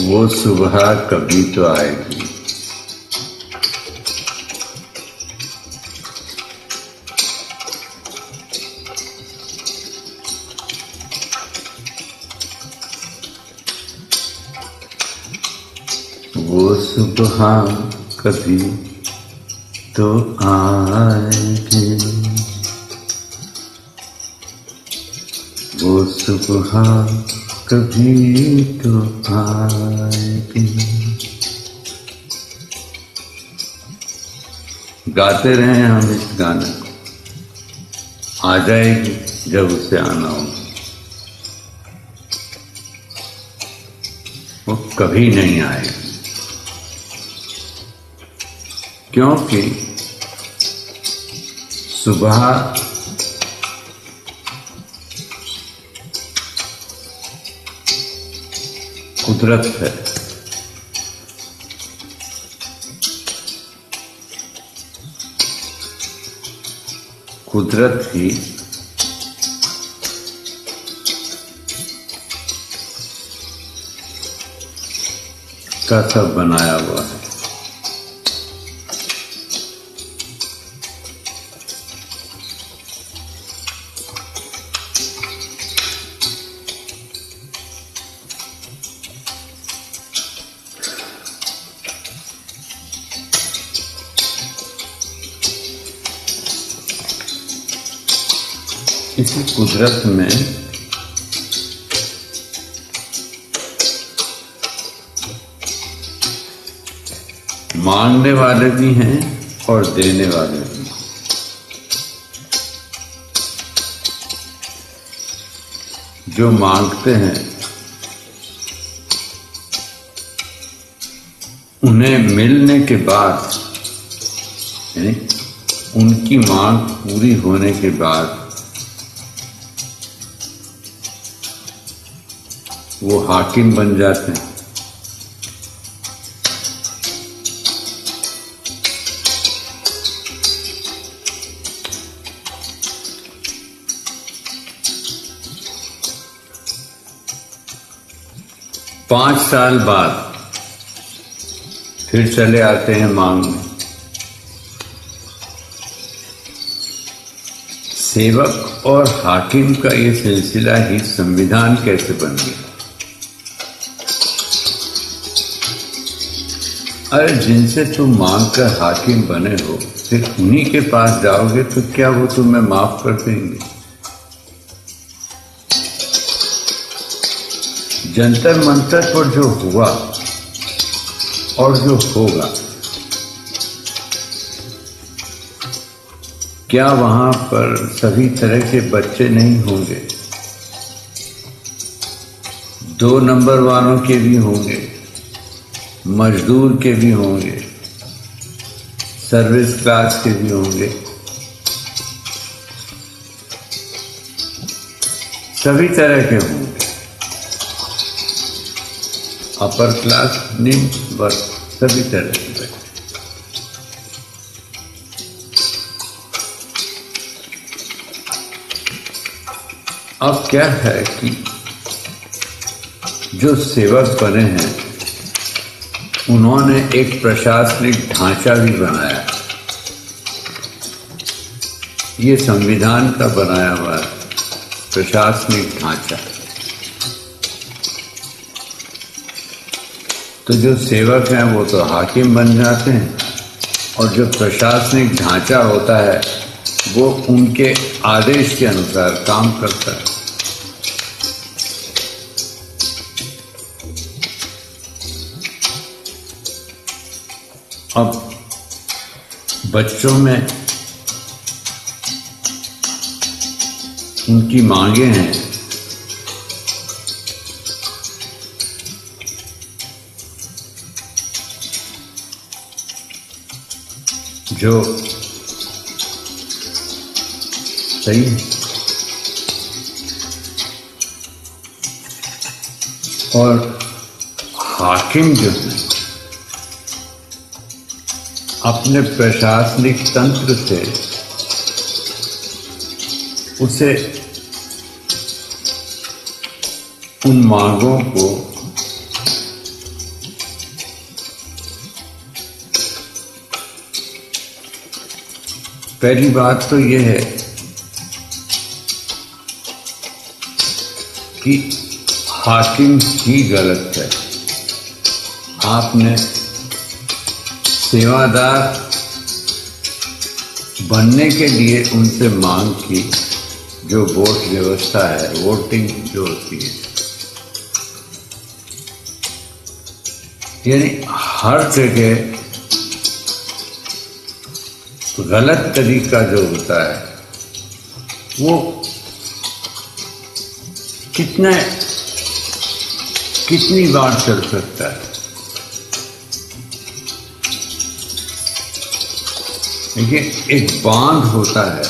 वो सुबह कभी तो आएगी। वो सुबह कभी तो आएगी। वो सुबह कभी तो आएगी। गाते रहे हम इस गाने को, आ जाएगी जब उसे आना होगा। वो कभी नहीं आएगी, क्योंकि सुबह कुदरत है। कुदरत ही का सब बनाया हुआ है। इसी कुदरत में मांगने वाले भी हैं और देने वाले भी। जो मांगते हैं उन्हें मिलने के बाद, यानी उनकी मांग पूरी होने के बाद वो हाकिम बन जाते हैं। पांच साल बाद फिर चले आते हैं मांगने। सेवक और हाकिम का ये सिलसिला ही संविधान कैसे बन गया? अरे जिनसे तुम मांग कर हाकिम बने हो, फिर उन्हीं के पास जाओगे तो क्या वो तुम्हें माफ कर देंगे? जंतर मंतर पर जो हुआ और जो होगा, क्या वहां पर सभी तरह के बच्चे नहीं होंगे? 2 नंबर वालों के भी होंगे, मजदूर के भी होंगे, सर्विस क्लास के भी होंगे, सभी तरह के होंगे। अपर क्लास, निम्न वर्ग, सभी तरह के बच्चे। अब क्या है कि जो सेवक बने हैं उन्होंने एक प्रशासनिक ढांचा भी बनाया। ये संविधान का बनाया हुआ है प्रशासनिक ढांचा। तो जो सेवक हैं वो तो हाकिम बन जाते हैं, और जो प्रशासनिक ढांचा होता है वो उनके आदेश के अनुसार काम करता है। अब बच्चों में उनकी मांगे हैं, जो सही है, और हाकिम जो है अपने प्रशासनिक तंत्र से उसे उन मांगों को पहली बात तो ये है कि हाकिम ही गलत है। आपने सेवादार बनने के लिए उनसे मांग की, जो वोट व्यवस्था है, वोटिंग जो होती है, यानी हर जगह गलत तरीका जो होता है वो कितनी बार चल सकता है। देखिए, एक बांध होता है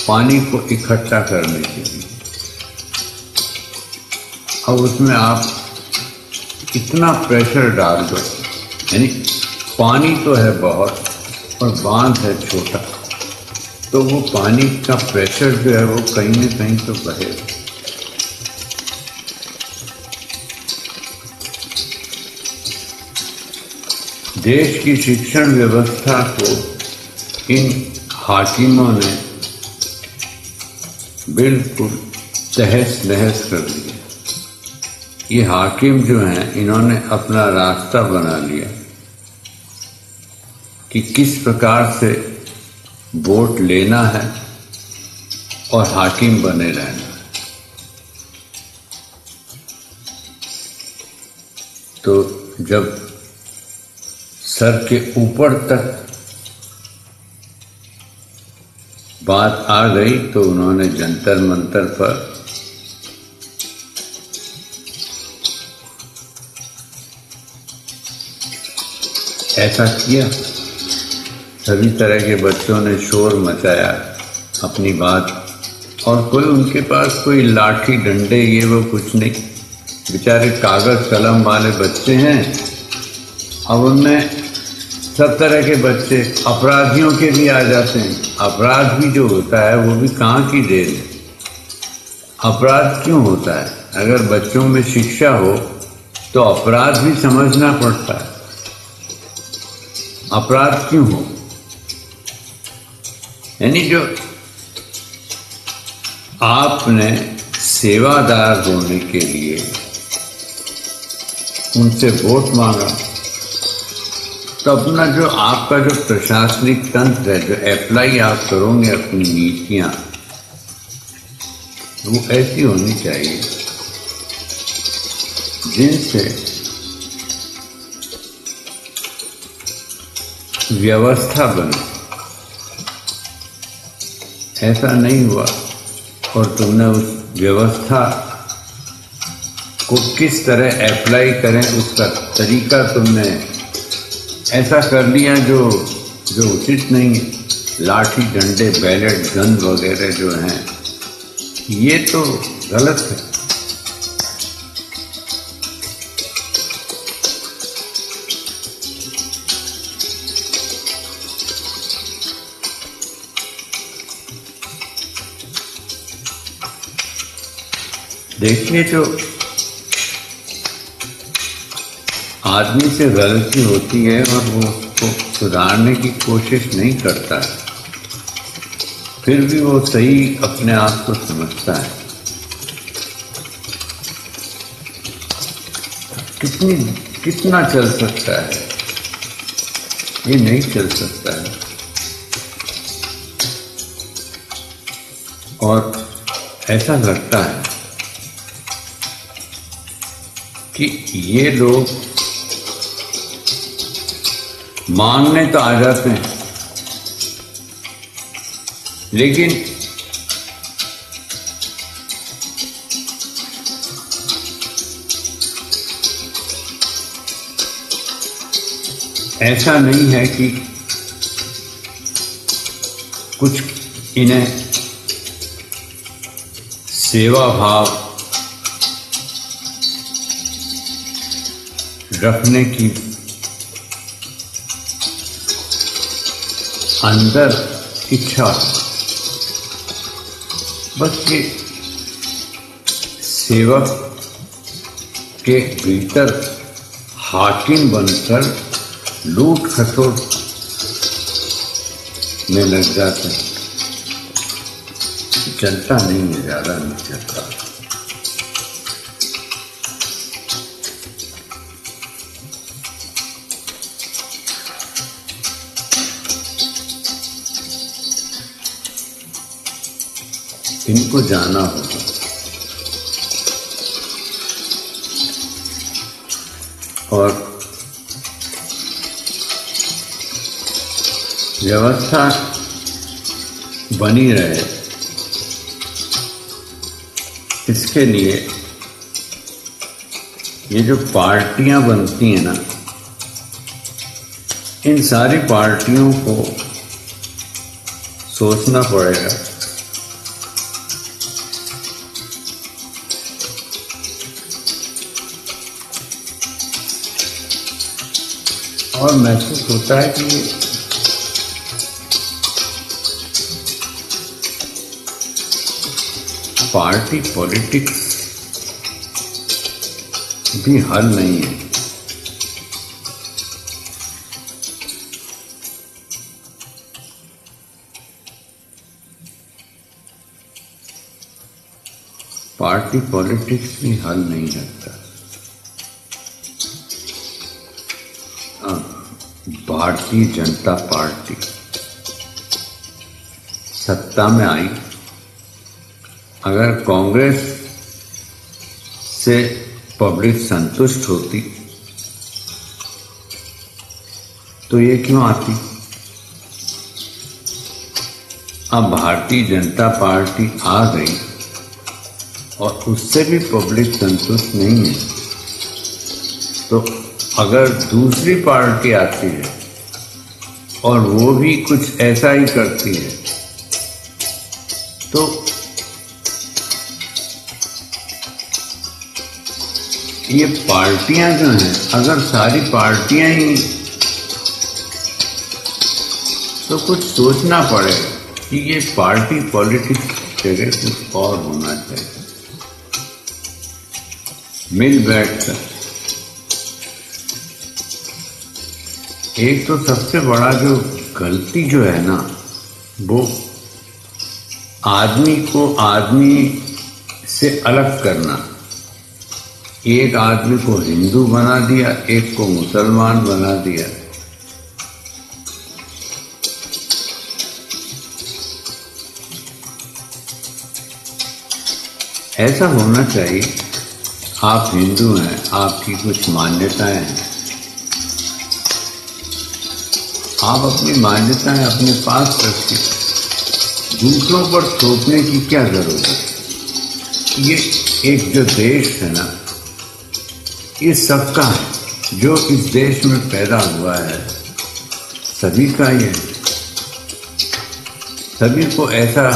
पानी को इकट्ठा करने के लिए। अब उसमें आप इतना प्रेशर डाल दो, यानी पानी तो है बहुत और बांध है छोटा, तो वो पानी का प्रेशर जो है वो कहीं न कहीं तो बहेगा। देश की शिक्षण व्यवस्था को इन हाकिमों ने बिल्कुल तहस नहस कर दिया। ये हाकिम जो हैं, इन्होंने अपना रास्ता बना लिया कि किस प्रकार से वोट लेना है और हाकिम बने रहना है। तो जब सर के ऊपर तक बात आ गई तो उन्होंने जंतर मंतर पर ऐसा किया। सभी तरह के बच्चों ने शोर मचाया अपनी बात, और कोई उनके पास कोई लाठी डंडे ये वो कुछ नहीं, बेचारे कागज कलम वाले बच्चे हैं। अब उनमें सब तरह के बच्चे, अपराधियों के भी आ जाते हैं। अपराध भी जो होता है वो भी कहाँ की देर है। अपराध क्यों होता है? अगर बच्चों में शिक्षा हो तो अपराध भी समझना पड़ता है। अपराध क्यों हो, यानी जो आपने सेवादार होने के लिए उनसे वोट मांगा, तो अपना जो आपका जो प्रशासनिक तंत्र है, जो अप्लाई आप करोगे अपनी नीतियां, वो ऐसी होनी चाहिए जिनसे व्यवस्था बने। ऐसा नहीं हुआ और तुमने उस व्यवस्था को किस तरह अप्लाई करें उसका तरीका तुमने ऐसा कर लिया जो उचित नहीं है। लाठी डंडे बैलेट गन वगैरह जो हैं, ये तो गलत है। देखिए, जो आदमी से गलती होती है और वो उसको सुधारने की कोशिश नहीं करता है, फिर भी वो सही अपने आप को समझता है। कितना चल सकता है? ये नहीं चल सकता है। और ऐसा लगता है कि ये लोग मांगने तो आ जाते हैं, लेकिन ऐसा नहीं है कि कुछ इन्हें सेवा भाव रखने की अंदर इच्छा, बस ये सेवक के भीतर हाकिम बनकर लूट खसोट में लग जाते हैं, चलता नहीं है, ज़्यादा नहीं चलता। इनको जाना होगा। और व्यवस्था बनी रहे, इसके लिए ये जो पार्टियां बनती हैं ना, इन सारी पार्टियों को सोचना पड़ेगा और महसूस होता है कि पार्टी पॉलिटिक्स भी हल नहीं है। पार्टी पॉलिटिक्स भी हल नहीं रहता। भारतीय जनता पार्टी सत्ता में आई, अगर कांग्रेस से पब्लिक संतुष्ट होती तो ये क्यों आती? अब भारतीय जनता पार्टी आ गई और उससे भी पब्लिक संतुष्ट नहीं है, तो अगर दूसरी पार्टी आती है और वो भी कुछ ऐसा ही करती है, तो ये पार्टियां जो हैं, अगर सारी पार्टियां ही, तो कुछ सोचना पड़ेगा कि ये पार्टी पॉलिटिक्स जगह कुछ और होना चाहिए। मिल बैठकर एक तो सबसे बड़ा जो गलती जो है ना, वो आदमी को आदमी से अलग करना। एक आदमी को हिंदू बना दिया, एक को मुसलमान बना दिया। ऐसा होना चाहिए, आप हिंदू हैं, आपकी कुछ मान्यताएं हैं, आप अपनी मान्यताएं अपने पास रखिए, दूसरों पर थोपने की क्या जरूरत है। ये एक जो देश है ना, ये सबका है, जो इस देश में पैदा हुआ है सभी का ही है। सभी को ऐसा,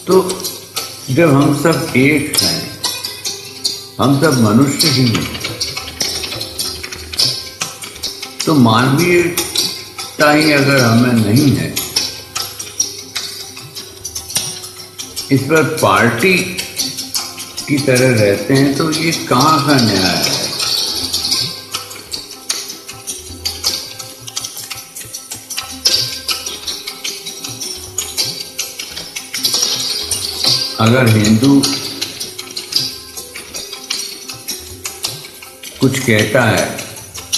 तो जब हम सब एक हैं, हम सब मनुष्य ही हैं, तो मानवीयता ही अगर हमें नहीं है, इस पर पार्टी की तरह रहते हैं, तो ये कहाँ का न्याय है। अगर हिंदू कुछ कहता है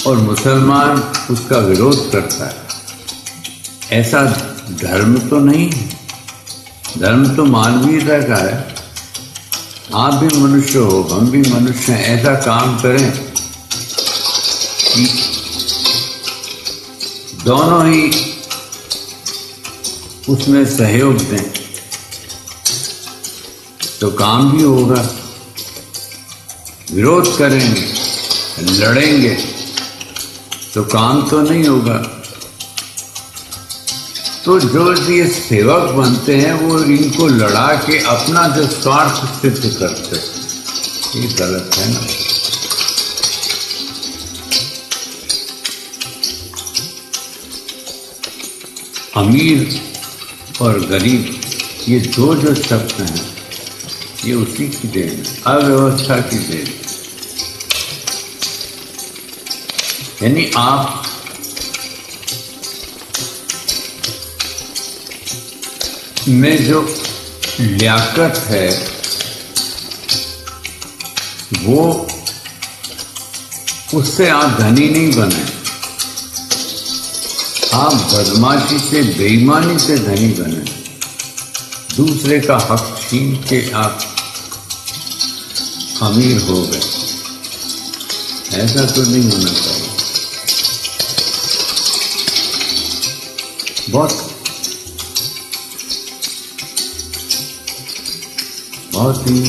और मुसलमान उसका विरोध करता है, ऐसा धर्म तो नहीं है। धर्म तो मानवीयता का है। आप भी मनुष्य हो, हम भी मनुष्य हैं, ऐसा काम करें कि दोनों ही उसमें सहयोग दें, तो काम भी होगा। विरोध करेंगे, लड़ेंगे, तो काम तो नहीं होगा। तो जो ये सेवक बनते हैं, वो इनको लड़ा के अपना जो स्वार्थ सिद्ध करते हैं, ये गलत है ना। अमीर और गरीब, ये दो जो शब्द हैं, ये उसी की देन है, अव्यवस्था की देन। यानी आप में जो लियाकत है वो उससे आप धनी नहीं बने। आप बदमाशी से, बेईमानी से धनी बने, दूसरे का हक छीन के आप अमीर हो गए। ऐसा तो नहीं होना चाहिए। बहुत ही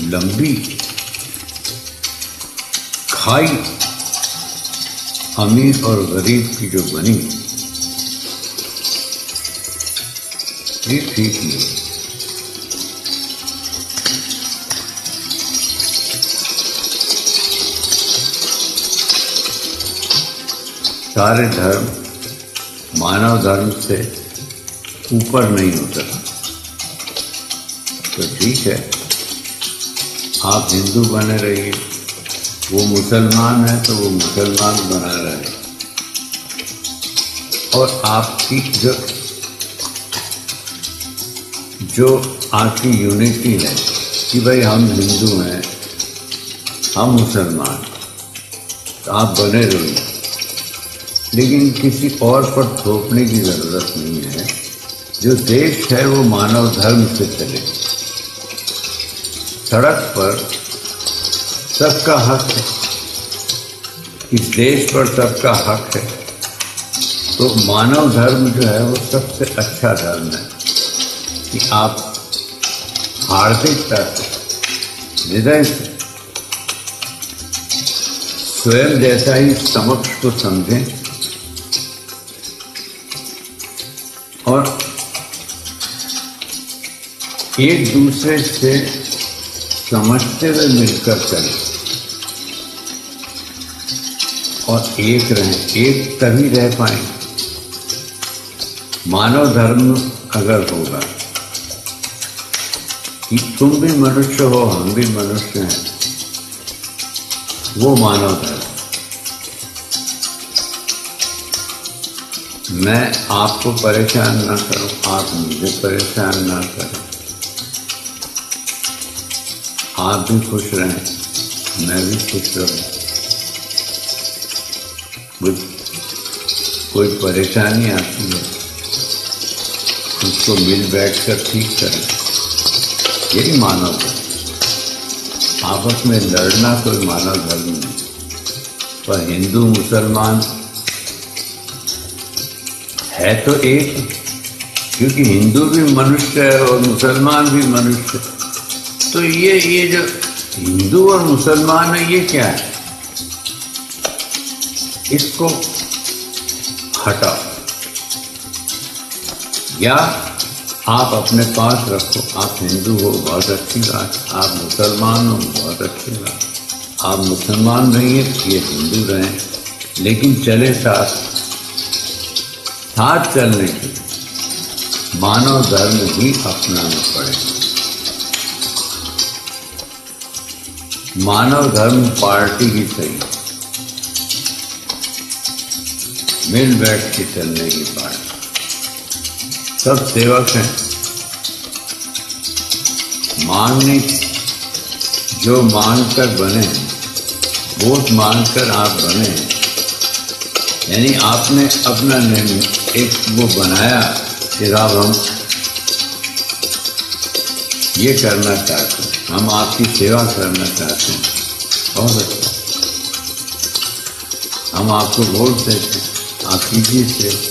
लंबी खाई अमीर और गरीब की जो बनी, ये ठीक नहीं। सारे धर्म मानव धर्म से ऊपर नहीं होता। तो ठीक है, आप हिंदू बने रहिए, वो मुसलमान है तो वो मुसलमान बना रहे। और आपकी जो आपकी यूनिटी है कि भाई हम हिंदू हैं, हम मुसलमान, तो आप बने रहिए, लेकिन किसी और पर थोपने की जरूरत नहीं है। जो देश है वो मानव धर्म से चले। सड़क पर सबका हक है, इस देश पर सबका हक है, तो मानव धर्म जो है वो सबसे अच्छा धर्म है कि आप हार्दिकता से, हृदय से, स्वयं जैसा ही समक्ष को समझें और एक दूसरे से समझते हुए मिलकर चलें और एक रहें। एक तभी रह पाएंगे मानव धर्म अगर होगा कि तुम भी मनुष्य हो, हम भी मनुष्य हैं, वो मानव धर्म। मैं आपको परेशान ना करूं, आप मुझे परेशान ना करें, आप भी खुश रहें, मैं भी खुश रहूं। कोई परेशानी आती है उसको मिल बैठकर ठीक करें, यही मानव धर्म। आपस में लड़ना कोई मानव धर्म नहीं। पर हिंदू मुसलमान है तो एक, क्योंकि हिंदू भी मनुष्य है और मुसलमान भी मनुष्य है। तो ये जो हिंदू और मुसलमान है, ये क्या है? इसको हटाओ या आप अपने पास रखो। आप हिंदू हो, बहुत अच्छी बात। आप मुसलमान हो, बहुत अच्छी बात। आप मुसलमान रहिए, ये हिंदू रहें, लेकिन चले साथ चलने के मानव धर्म ही अपनाना पड़ेगा। मानव धर्म पार्टी ही सही, मिल बैठ के चलने की पार्टी। सब सेवक हैं, मांगने जो मांग कर बने, वोट मांग कर आप बने, यानी आपने अपना एक वो बनाया कि अब हम ये करना चाहते हैं, हम आपकी सेवा करना चाहते हैं, बहुत अच्छा, हम आपको वोट देते हैं, आप कीजिए सेवा।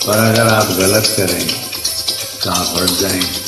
पर अगर आप गलत करेंगे तो आप हट जाएंगे।